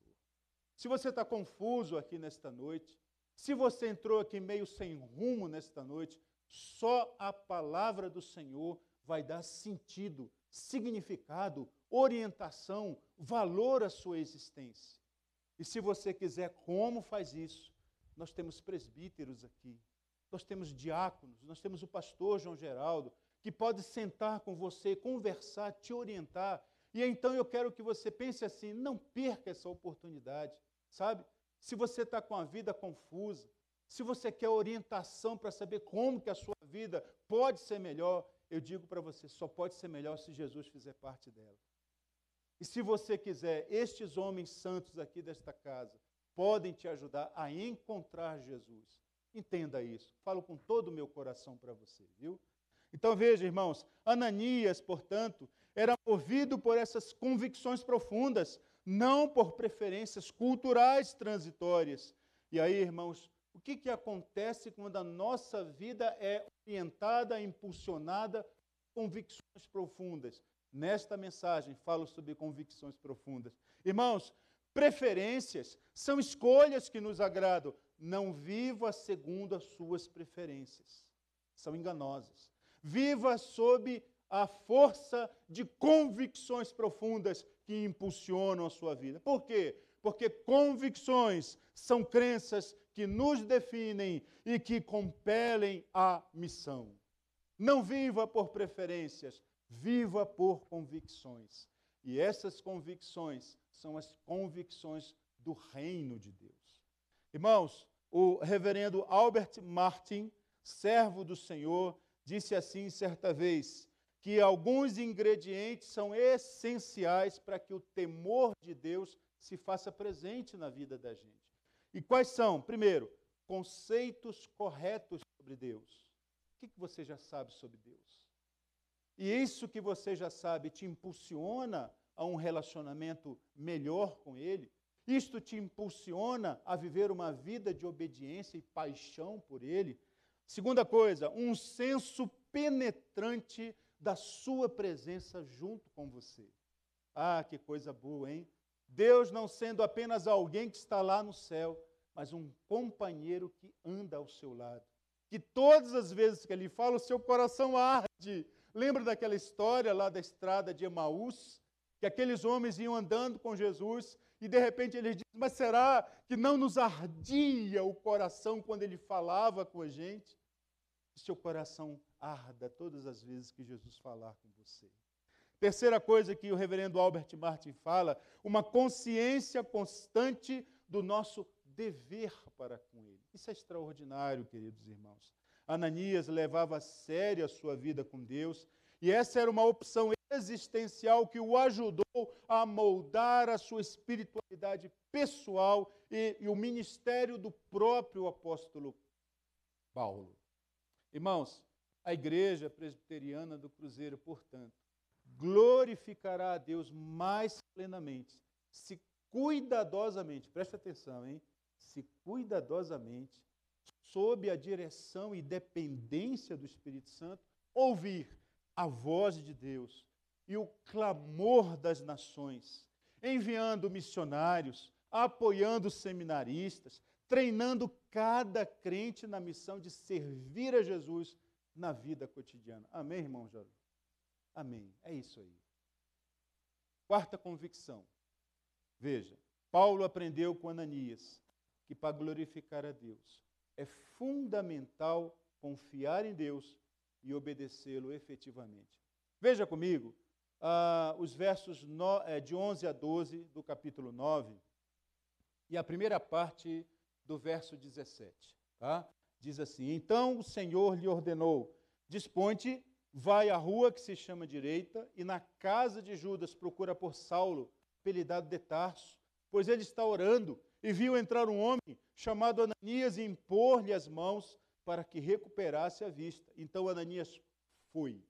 Se você está confuso aqui nesta noite, se você entrou aqui meio sem rumo nesta noite, só a palavra do Senhor vai dar sentido, significado, orientação, valor à sua existência. E se você quiser, como faz isso? Nós temos presbíteros aqui, nós temos diáconos, nós temos o pastor João Geraldo, que pode sentar com você, conversar, te orientar. E então eu quero que você pense assim: não perca essa oportunidade, sabe? Se você está com a vida confusa, se você quer orientação para saber como que a sua vida pode ser melhor, eu digo para você, só pode ser melhor se Jesus fizer parte dela. E se você quiser, estes homens santos aqui desta casa podem te ajudar a encontrar Jesus. Entenda isso. Falo com todo o meu coração para você, viu? Então veja, irmãos, Ananias, portanto, era movido por essas convicções profundas, não por preferências culturais transitórias. E aí, irmãos, o que acontece quando a nossa vida é orientada, impulsionada por convicções profundas? Nesta mensagem falo sobre convicções profundas. Irmãos, preferências são escolhas que nos agradam. Não viva segundo as suas preferências. São enganosas. Viva sob a força de convicções profundas que impulsionam a sua vida. Por quê? Porque convicções são crenças que nos definem e que compelem a missão. Não viva por preferências, viva por convicções. E essas convicções são as convicções do reino de Deus. Irmãos, o reverendo Albert Martin, servo do Senhor, disse assim certa vez, que alguns ingredientes são essenciais para que o temor de Deus se faça presente na vida da gente. E quais são? Primeiro, conceitos corretos sobre Deus. O que você já sabe sobre Deus? E isso que você já sabe te impulsiona a um relacionamento melhor com Ele? Isto te impulsiona a viver uma vida de obediência e paixão por Ele? Segunda coisa, um senso penetrante da sua presença junto com você. Ah, que coisa boa, hein? Deus não sendo apenas alguém que está lá no céu, mas um companheiro que anda ao seu lado. Que todas as vezes que Ele fala, o seu coração arde. Lembra daquela história lá da estrada de Emaús? Que aqueles homens iam andando com Jesus e de repente eles dizem, mas será que não nos ardia o coração quando Ele falava com a gente? Que seu coração arda todas as vezes que Jesus falar com você. Terceira coisa que o reverendo Albert Martin fala, uma consciência constante do nosso dever para com Ele. Isso é extraordinário, queridos irmãos. Ananias levava a sério a sua vida com Deus, e essa era uma opção existencial que o ajudou a moldar a sua espiritualidade pessoal e o ministério do próprio apóstolo Paulo. Irmãos, a igreja presbiteriana do Cruzeiro, portanto, glorificará a Deus mais plenamente, se cuidadosamente, preste atenção, hein? Se cuidadosamente, sob a direção e dependência do Espírito Santo, ouvir a voz de Deus e o clamor das nações, enviando missionários, apoiando seminaristas, treinando cada crente na missão de servir a Jesus na vida cotidiana. Amém, irmão Jorge? Amém. É isso aí. Quarta convicção. Veja, Paulo aprendeu com Ananias que para glorificar a Deus é fundamental confiar em Deus e obedecê-lo efetivamente. Veja comigo os versos de 11 a 12 do capítulo 9 e a primeira parte do verso 17. Tá? Diz assim, então o Senhor lhe ordenou, dispõe-te, vai à rua que se chama Direita, e na casa de Judas procura por Saulo, apelidado de Tarso, pois ele está orando, e viu entrar um homem chamado Ananias e impor-lhe as mãos para que recuperasse a vista. Então Ananias foi.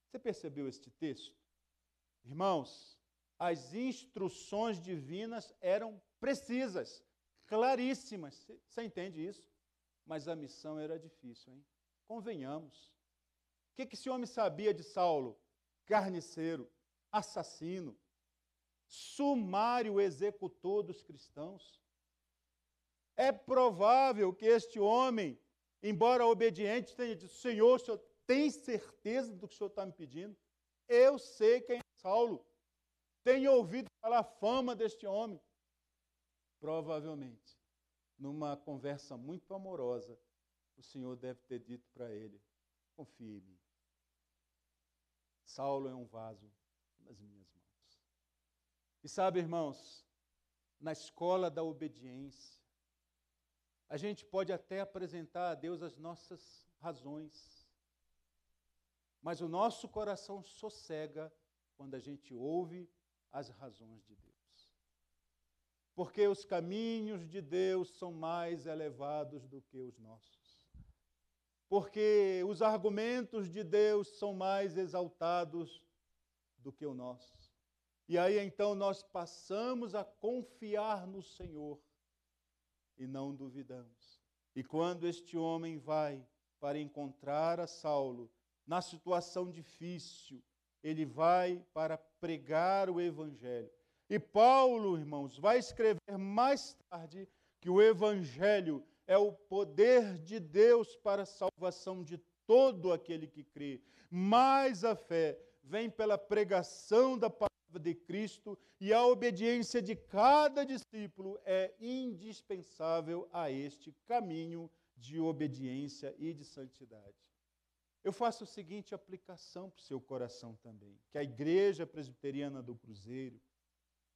Você percebeu este texto? Irmãos, as instruções divinas eram precisas, claríssimas. Você entende isso? Mas a missão era difícil, hein? Convenhamos. O que esse homem sabia de Saulo? Carniceiro, assassino, sumário executor dos cristãos. É provável que este homem, embora obediente, tenha dito, Senhor, o Senhor tem certeza do que o Senhor está me pedindo? Eu sei quem é Saulo. Tenho ouvido falar a fama deste homem. Provavelmente, numa conversa muito amorosa, o Senhor deve ter dito para ele, confie em mim. Saulo é um vaso nas minhas mãos. E sabe, irmãos, na escola da obediência, a gente pode até apresentar a Deus as nossas razões, mas o nosso coração sossega quando a gente ouve as razões de Deus. Porque os caminhos de Deus são mais elevados do que os nossos. porque os argumentos de Deus são mais exaltados do que o nosso. E aí então nós passamos a confiar no Senhor e não duvidamos. E quando este homem vai para encontrar a Saulo na situação difícil, ele vai para pregar o Evangelho. E Paulo, irmãos, vai escrever mais tarde que o Evangelho é o poder de Deus para a salvação de todo aquele que crê. Mas a fé vem pela pregação da palavra de Cristo e a obediência de cada discípulo é indispensável a este caminho de obediência e de santidade. Eu faço a seguinte aplicação para o seu coração também, que a Igreja Presbiteriana do Cruzeiro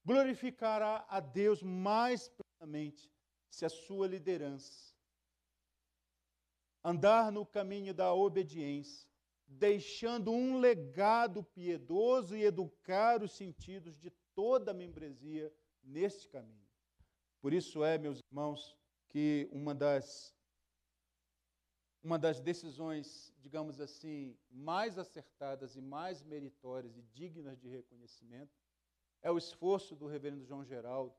glorificará a Deus mais plenamente se a sua liderança andar no caminho da obediência, deixando um legado piedoso e educar os sentidos de toda a membresia neste caminho. Por isso é, meus irmãos, que uma das decisões, digamos assim, mais acertadas e mais meritórias e dignas de reconhecimento é o esforço do reverendo João Geraldo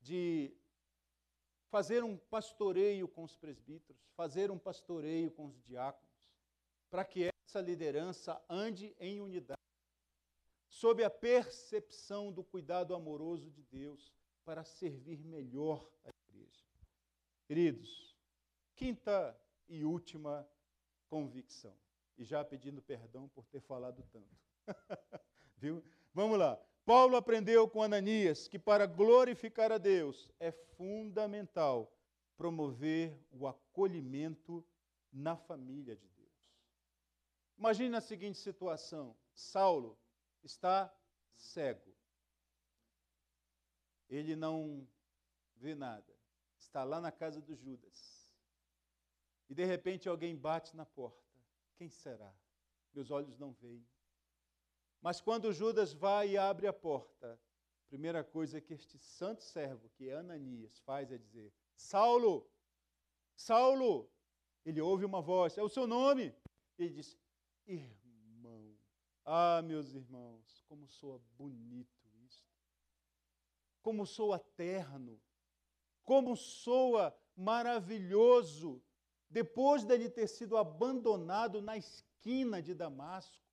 de fazer um pastoreio com os presbíteros, fazer um pastoreio com os diáconos, para que essa liderança ande em unidade, sob a percepção do cuidado amoroso de Deus, para servir melhor a igreja. Queridos, quinta e última convicção, e já pedindo perdão por ter falado tanto. Viu? Vamos lá. Paulo aprendeu com Ananias que para glorificar a Deus é fundamental promover o acolhimento na família de Deus. Imagine a seguinte situação: Saulo está cego. Ele não vê nada. Está lá na casa do Judas. E de repente alguém bate na porta. Quem será? Meus olhos não veem. Mas quando Judas vai e abre a porta, a primeira coisa que este santo servo, que é Ananias, faz é dizer: Saulo, Saulo. Ele ouve uma voz: é o seu nome? Ele diz: irmão. Ah, meus irmãos, como soa bonito isto. Como soa terno. Como soa maravilhoso. Depois dele ter sido abandonado na esquina de Damasco,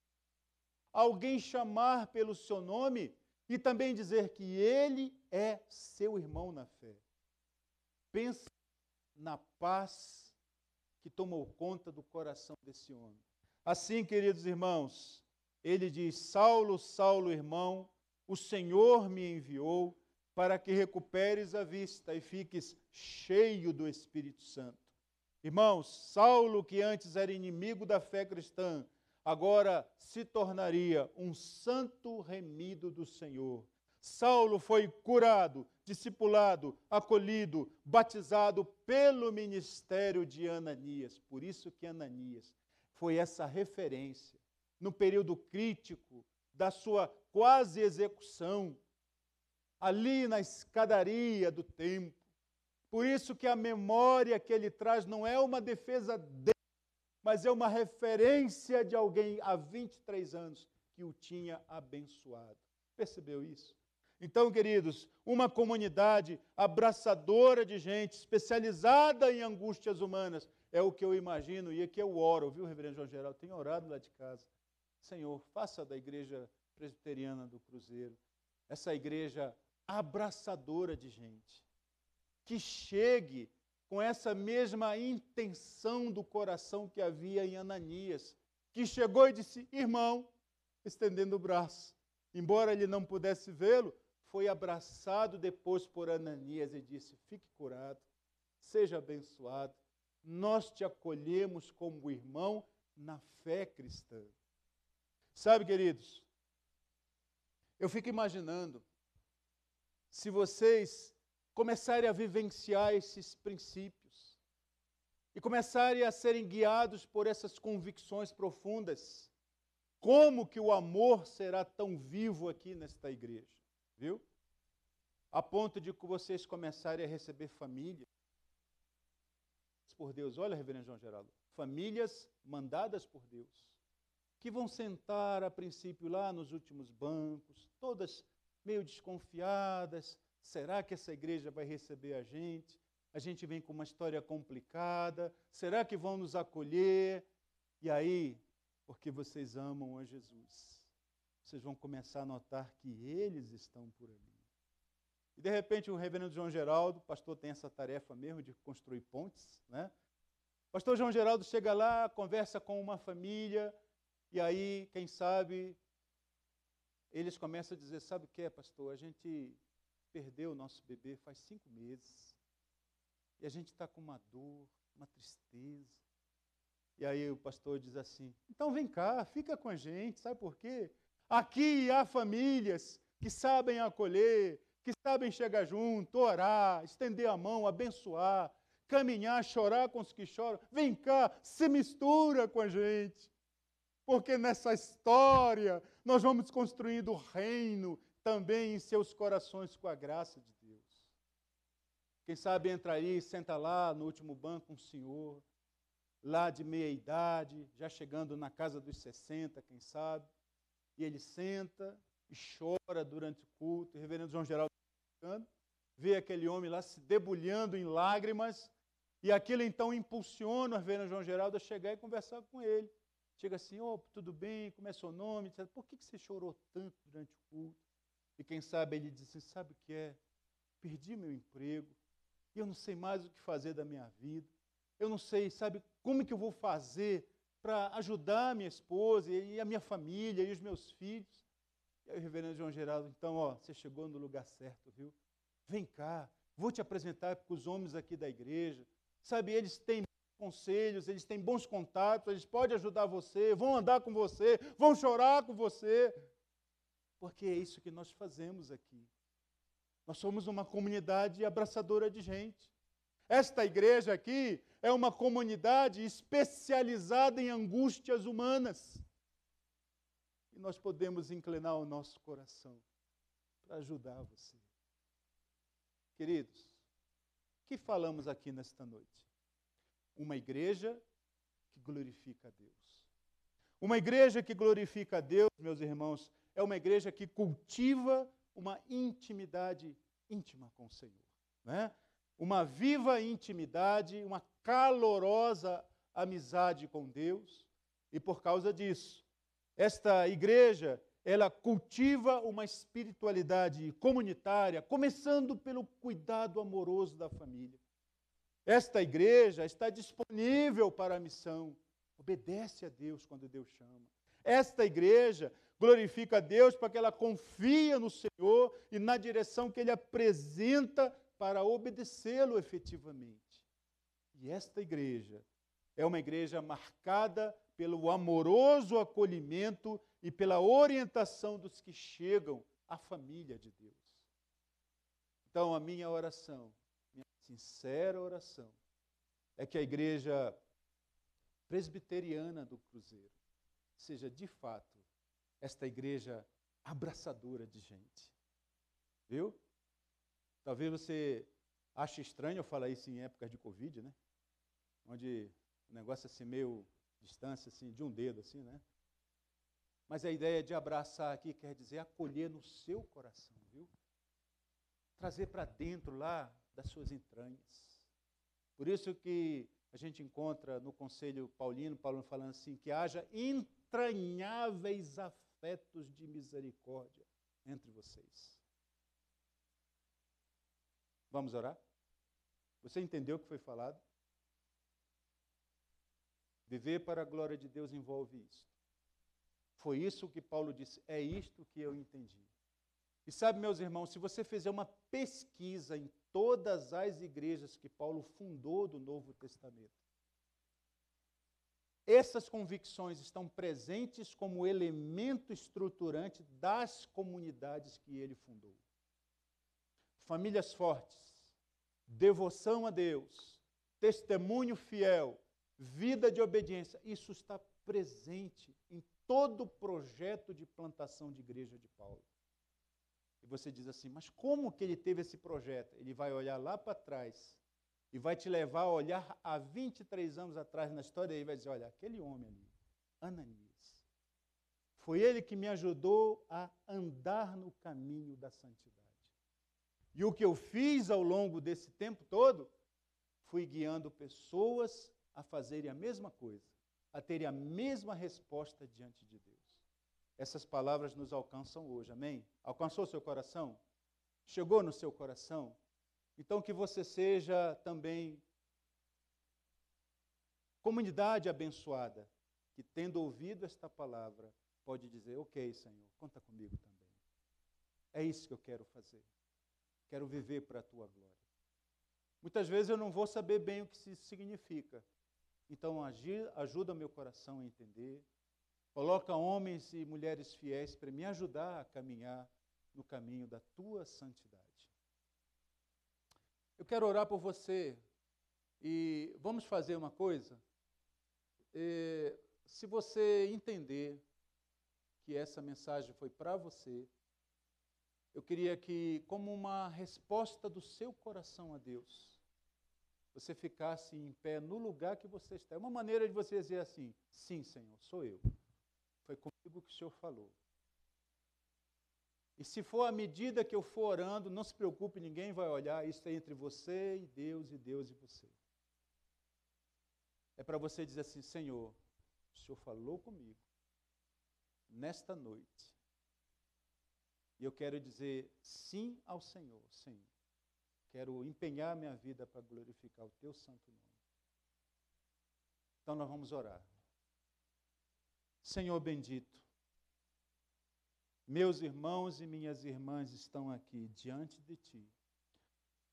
alguém chamar pelo seu nome e também dizer que ele é seu irmão na fé. Pensa na paz que tomou conta do coração desse homem. Assim, queridos irmãos, ele diz: Saulo, Saulo, irmão, o Senhor me enviou para que recuperes a vista e fiques cheio do Espírito Santo. Irmãos, Saulo, que antes era inimigo da fé cristã, agora se tornaria um santo remido do Senhor. Saulo foi curado, discipulado, acolhido, batizado pelo ministério de Ananias. Por isso que Ananias foi essa referência no período crítico da sua quase execução, ali na escadaria do templo. Por isso que a memória que ele traz não é uma defesa dele, mas é uma referência de alguém há 23 anos que o tinha abençoado. Percebeu isso? Então, queridos, uma comunidade abraçadora de gente, especializada em angústias humanas, é o que eu imagino, e aqui eu oro, viu, reverendo João Geraldo? Tenho orado lá de casa. Senhor, faça da Igreja Presbiteriana do Cruzeiro essa igreja abraçadora de gente, que chegue com essa mesma intenção do coração que havia em Ananias, que chegou e disse: irmão, estendendo o braço. Embora ele não pudesse vê-lo, foi abraçado depois por Ananias e disse: fique curado, seja abençoado, nós te acolhemos como irmão na fé cristã. Sabe, queridos, eu fico imaginando, se vocês começarem a vivenciar esses princípios e começarem a serem guiados por essas convicções profundas, como que o amor será tão vivo aqui nesta igreja, viu? A ponto de que vocês começarem a receber família. Por Deus, olha, reverendo João Geraldo, famílias mandadas por Deus, que vão sentar a princípio lá nos últimos bancos, todas meio desconfiadas. Será que essa igreja vai receber a gente? A gente vem com uma história complicada. Será que vão nos acolher? E aí, porque vocês amam a Jesus, vocês vão começar a notar que eles estão por ali. E de repente o reverendo João Geraldo, o pastor tem essa tarefa mesmo de construir pontes, né? O pastor João Geraldo chega lá, conversa com uma família, e aí, quem sabe, eles começam a dizer, sabe o que é, pastor? A gente perdeu o nosso bebê faz 5 meses, e a gente está com uma dor, uma tristeza. E aí o pastor diz assim, então vem cá, fica com a gente, sabe por quê? Aqui há famílias que sabem acolher, que sabem chegar junto, orar, estender a mão, abençoar, caminhar, chorar com os que choram. Vem cá, se mistura com a gente. Porque nessa história nós vamos construindo o reino também em seus corações com a graça de Deus. Quem sabe entra aí, senta lá no último banco um senhor, lá de meia idade, já chegando na casa dos 60, quem sabe, e ele senta e chora durante o culto, o reverendo João Geraldo vê aquele homem lá se debulhando em lágrimas, e aquilo então impulsiona o reverendo João Geraldo a chegar e conversar com ele. Chega assim, tudo bem, como é seu nome? Por que você chorou tanto durante o culto? E quem sabe ele diz assim, sabe o que é? Perdi meu emprego, e eu não sei mais o que fazer da minha vida. Eu não sei, sabe, como que eu vou fazer para ajudar a minha esposa e a minha família e os meus filhos. E aí o reverendo João Geraldo, então, você chegou no lugar certo, viu? Vem cá, vou te apresentar para os homens aqui da igreja. Sabe, eles têm conselhos, eles têm bons contatos, eles podem ajudar você, vão andar com você, vão chorar com você. Porque é isso que nós fazemos aqui. Nós somos uma comunidade abraçadora de gente. Esta igreja aqui é uma comunidade especializada em angústias humanas. E nós podemos inclinar o nosso coração para ajudar você. Queridos, o que falamos aqui nesta noite? Uma igreja que glorifica a Deus. Uma igreja que glorifica a Deus, meus irmãos, é uma igreja que cultiva uma intimidade íntima com o Senhor, né? Uma viva intimidade, uma calorosa amizade com Deus, e por causa disso, esta igreja, ela cultiva uma espiritualidade comunitária, começando pelo cuidado amoroso da família. Esta igreja está disponível para a missão, obedece a Deus quando Deus chama. Esta igreja glorifica a Deus porque ela confia no Senhor e na direção que Ele apresenta para obedecê-lo efetivamente. E esta igreja é uma igreja marcada pelo amoroso acolhimento e pela orientação dos que chegam à família de Deus. Então, a minha oração, minha sincera oração, é que a igreja presbiteriana do Cruzeiro seja, de fato, esta igreja abraçadora de gente. Viu? Talvez você ache estranho eu falar isso em épocas de Covid, né? Onde o negócio é assim meio distância, assim, de um dedo, assim, né? Mas a ideia de abraçar aqui quer dizer acolher no seu coração, viu? Trazer para dentro lá das suas entranhas. Por isso que a gente encontra no Conselho Paulino, Paulo falando assim, que haja entranháveis afetos de misericórdia entre vocês. Vamos orar? Você entendeu o que foi falado? Viver para a glória de Deus envolve isso. Foi isso que Paulo disse, é isto que eu entendi. E sabe, meus irmãos, se você fizer uma pesquisa em todas as igrejas que Paulo fundou do Novo Testamento, essas convicções estão presentes como elemento estruturante das comunidades que ele fundou. Famílias fortes, devoção a Deus, testemunho fiel, vida de obediência, isso está presente em todo o projeto de plantação de igreja de Paulo. E você diz assim, mas como que ele teve esse projeto? Ele vai olhar lá para trás e vai te levar a olhar há 23 anos atrás na história e vai dizer, olha, aquele homem ali, Ananias, foi ele que me ajudou a andar no caminho da santidade. E o que eu fiz ao longo desse tempo todo, fui guiando pessoas a fazerem a mesma coisa, a terem a mesma resposta diante de Deus. Essas palavras nos alcançam hoje, amém? Alcançou o seu coração? Chegou no seu coração? Então que você seja também comunidade abençoada, que tendo ouvido esta palavra, pode dizer, ok, Senhor, conta comigo também. É isso que eu quero fazer. Quero viver para a tua glória. Muitas vezes eu não vou saber bem o que isso significa. Então ajuda meu coração a entender. Coloca homens e mulheres fiéis para me ajudar a caminhar no caminho da tua santidade. Eu quero orar por você e vamos fazer uma coisa. Se você entender que essa mensagem foi para você, eu queria que, como uma resposta do seu coração a Deus, você ficasse em pé no lugar que você está. É uma maneira de você dizer assim, sim, Senhor, sou eu. Foi comigo que o Senhor falou. E se for à medida que eu for orando, não se preocupe, ninguém vai olhar, isso é entre você e Deus e você. É para você dizer assim, Senhor, o Senhor falou comigo nesta noite. E eu quero dizer sim ao Senhor, sim. Quero empenhar minha vida para glorificar o teu santo nome. Então nós vamos orar. Senhor bendito, meus irmãos e minhas irmãs estão aqui diante de Ti.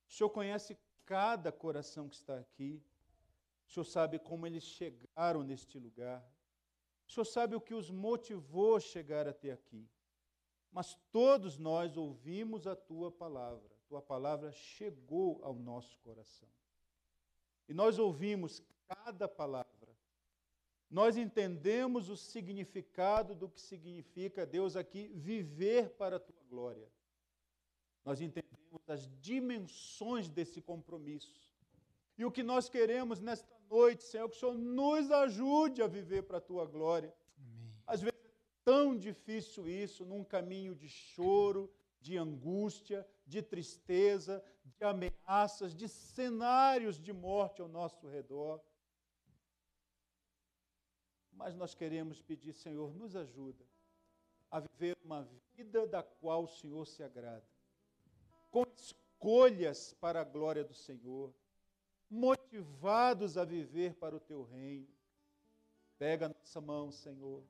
O Senhor conhece cada coração que está aqui. O Senhor sabe como eles chegaram neste lugar. O Senhor sabe o que os motivou a chegar até aqui. Mas todos nós ouvimos a Tua palavra. A Tua palavra chegou ao nosso coração. E nós ouvimos cada palavra. Nós entendemos o significado do que significa, Deus, aqui, viver para a Tua glória. Nós entendemos as dimensões desse compromisso. E o que nós queremos nesta noite, Senhor, que o Senhor nos ajude a viver para a Tua glória. Amém. Às vezes é tão difícil isso, num caminho de choro, de angústia, de tristeza, de ameaças, de cenários de morte ao nosso redor. Mas nós queremos pedir, Senhor, nos ajuda a viver uma vida da qual o Senhor se agrada, com escolhas para a glória do Senhor, motivados a viver para o Teu reino. Pega a nossa mão, Senhor.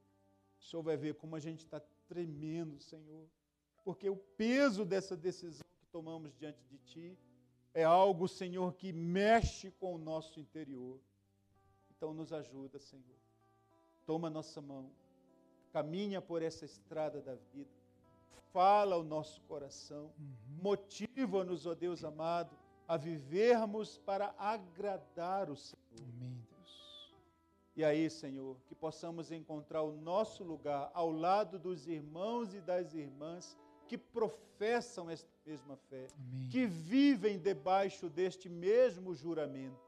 O Senhor vai ver como a gente está tremendo, Senhor, porque o peso dessa decisão que tomamos diante de Ti é algo, Senhor, que mexe com o nosso interior. Então nos ajuda, Senhor. Toma a nossa mão, caminha por essa estrada da vida, fala ao nosso coração, motiva-nos, ó Deus amado, a vivermos para agradar o Senhor. Amém, Deus. E aí, Senhor, que possamos encontrar o nosso lugar ao lado dos irmãos e das irmãs que professam esta mesma fé, Amém. que vivem debaixo deste mesmo juramento,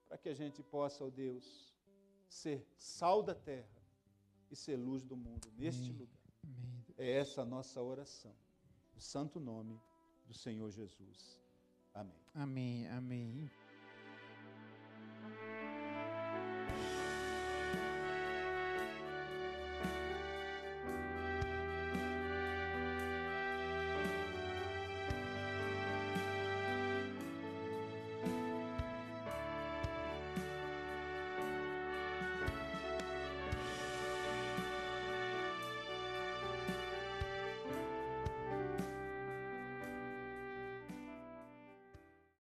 para que a gente possa, ó Deus, ser sal da terra e ser luz do mundo neste lugar. Amém, Deus. É essa a nossa oração, no santo nome do Senhor Jesus. Amém. Amém, amém.